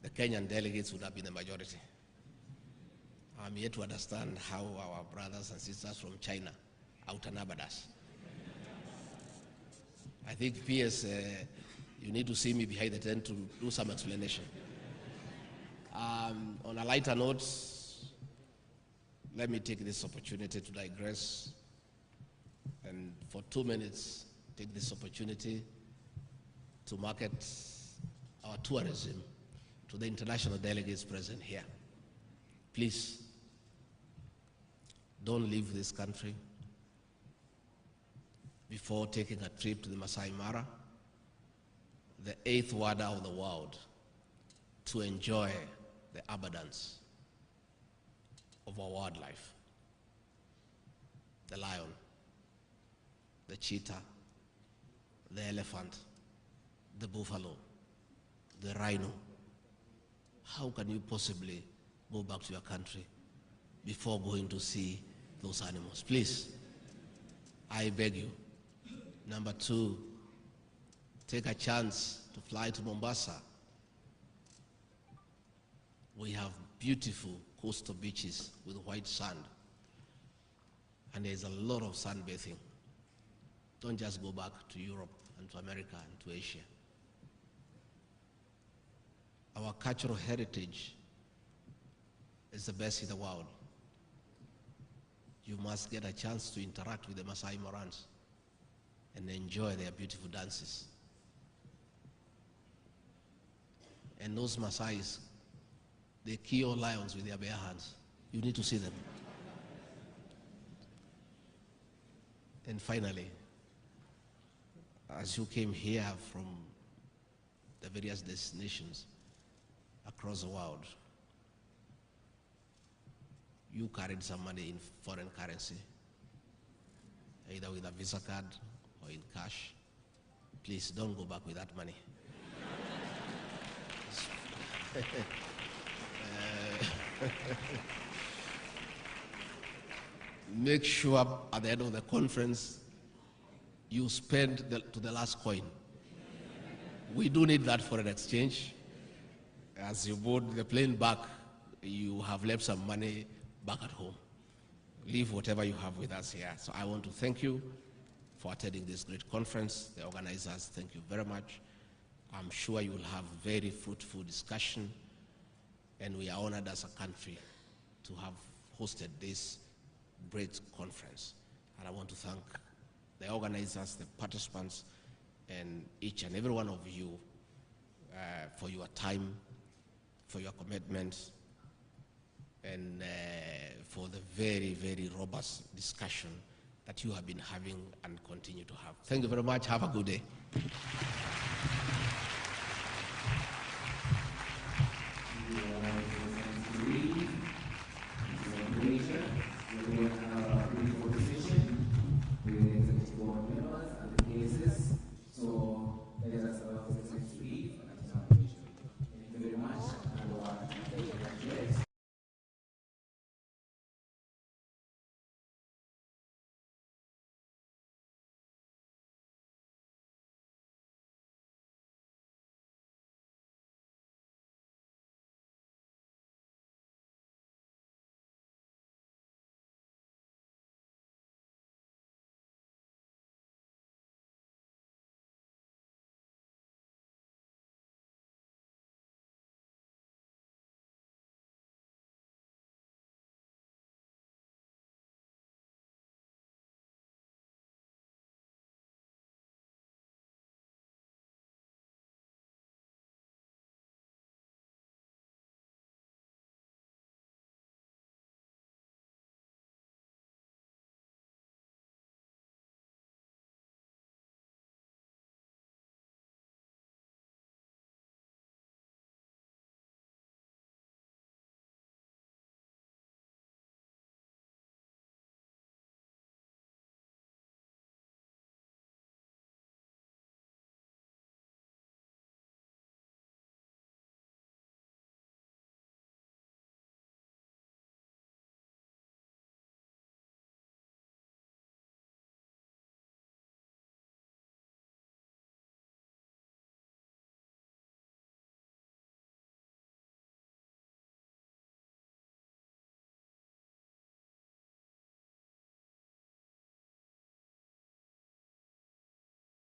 H: the Kenyan delegates would have been the majority. I'm yet to understand how our brothers and sisters from China outnumbered us. I think, PS, you need to see me behind the tent to do some explanation. On a lighter note, let me take this opportunity to digress and for 2 minutes take this opportunity to market our tourism to the international delegates present here. Please, don't leave this country before taking a trip to the Masai Mara, the 8th wonder of the world, to enjoy the abundance of our wildlife. The lion, the cheetah, the elephant, the buffalo, the rhino. How can you possibly go back to your country before going to see those animals? Please, I beg you. Number 2, take a chance to fly to Mombasa. We have beautiful coastal beaches with white sand, and there's a lot of sunbathing. Don't just go back to Europe and to America and to Asia. Our cultural heritage is the best in the world. You must get a chance to interact with the Masai Marans and enjoy their beautiful dances. And those Masais, they kill lions with their bare hands. You need to see them. And finally, as you came here from the various destinations across the world, you carried some money in foreign currency, either with a Visa card or in cash. Please don't go back with that money. Make sure at the end of the conference you spend to the last coin. We do need that for an exchange. As you board the plane back, you have left some money back at home. Leave whatever you have with us here. So I want to thank you for attending this great conference. The organizers, thank you very much. I'm sure you will have very fruitful discussion, and we are honored as a country to have hosted this great conference. And I want to thank the organizers, the participants, and each and every one of you for your time, for your commitment, and for the very, very robust discussion that you have been having and continue to have. Thank you very much. Have a good day.